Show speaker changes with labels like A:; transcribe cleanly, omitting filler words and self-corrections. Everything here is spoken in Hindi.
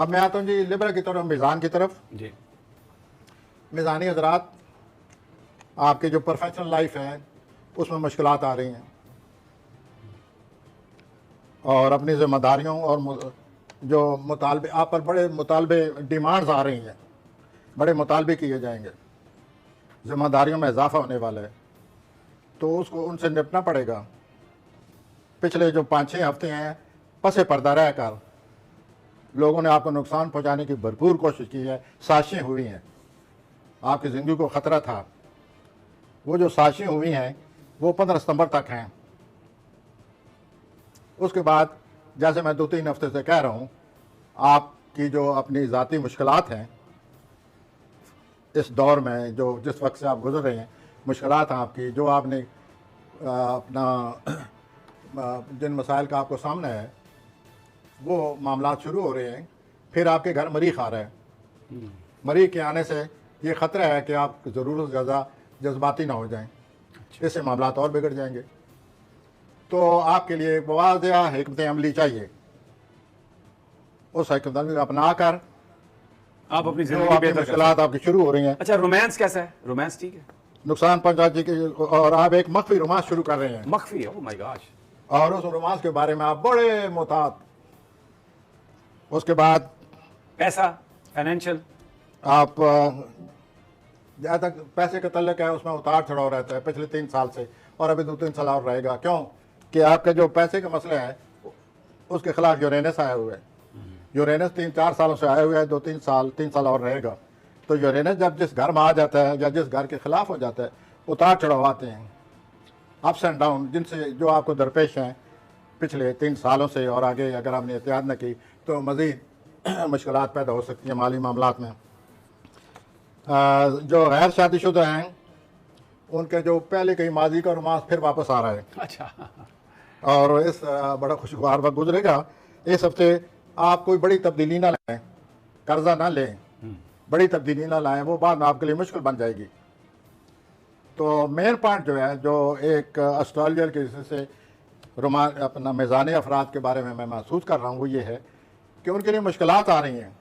A: अब मैं आता हूँ जी लिबरा की तरफ, मिज़ान की तरफ।
B: जी।
A: मिज़ानी हजरात, आपकी जो प्रोफेशनल लाइफ है उसमें मुश्किलात आ रही हैं और अपनी ज़िम्मेदारियों और जो मुतालबे आप पर बड़े मुतालबे डिमांड्स आ रही हैं, बड़े मुतालबे किए जाएंगे, ज़िम्मेदारियों में इजाफा होने वाला है, तो उसको उनसे निपटना पड़ेगा। पिछले जो 5-6 हफ्ते हैं पसे पर्दा रहकर लोगों ने आपको नुकसान पहुंचाने की भरपूर कोशिश की है, साजिशें हुई हैं, आपकी ज़िंदगी को ख़तरा था। वो जो साजिशें हुई हैं वो 15 सितंबर तक हैं। उसके बाद जैसे मैं 2-3 हफ्ते से कह रहा हूँ, आपकी जो अपनी ज़ाती मुश्किलात हैं इस दौर में, जो जिस वक्त से आप गुजर रहे हैं, मुश्किलात हैं आपकी, जो आपने अपना जिन मसाइल का आपको सामना है वो मामला शुरू हो रहे हैं। फिर आपके घर मरीख आ रहा है। मरीख के आने से ये ख़तरा है कि आप ज़रूरत से ज़्यादा जज्बाती ना हो जाएं, इससे मामला और बिगड़ जाएंगे। तो आपके लिए वाज़ेह हिकमत अमली चाहिए। उस हिकमत अमली को अपना कर
B: आप अपनी
A: जो
B: जिंदगी
A: आपकी
B: बेहतर कर
A: मुश्किलात आपकी शुरू हो रही हैं,
B: अच्छा, रोमांस कैसा है? रोमांस ठीक है?
A: नुकसान पहुंचा जी के, और आप एक मख्फी रोमांस शुरू कर रहे हैं
B: मख्फी, ओह माय गॉश।
A: और उस रोमांस के बारे में आप बड़े मोहतात। उसके बाद
B: पैसा, फाइनेंशियल,
A: आप जहाँ तक पैसे का तल्लक है उसमें उतार चढ़ाव रहता है पिछले 3 साल से, और अभी 2-3 साल और रहेगा। क्यों कि आपका जो पैसे का मसला है उसके खिलाफ यूरेनस आया हुआ है। यूरेनस 3-4 सालों से आया हुआ है, 3 साल और रहेगा। तो यूरेनस जब जिस घर में आ जाता है या जिस घर के खिलाफ हो जाता है, उतार चढ़ाव आते हैं, अप्स एंड डाउन, जिनसे जो आपको दरपेश हैं पिछले 3 सालों से, और आगे अगर आपने एहतियात न की तो मज़ीद मुश्किलात पैदा हो सकती हैं माली मामलात में। जो गैर शादीशुदा हैं उनके जो पहले कहीं माजी का रोमांस फिर वापस आ रहा है।
B: अच्छा।
A: और इस बड़ा खुशगवार वक्त गुजरेगा। इस हफ्ते आप कोई बड़ी तब्दीली ना लाएं, कर्जा ना लें, बड़ी तब्दीली ना लाएं, वो बाद में आपके लिए मुश्किल बन जाएगी। तो मेन पॉइंट जो है, जो एक एस्ट्रोलॉजर के हिस्से से अपना मेज़ानी अफराद के बारे में मैं महसूस कर रहा हूँ, वो ये है कि उनके लिए मुश्किलात आ रही हैं।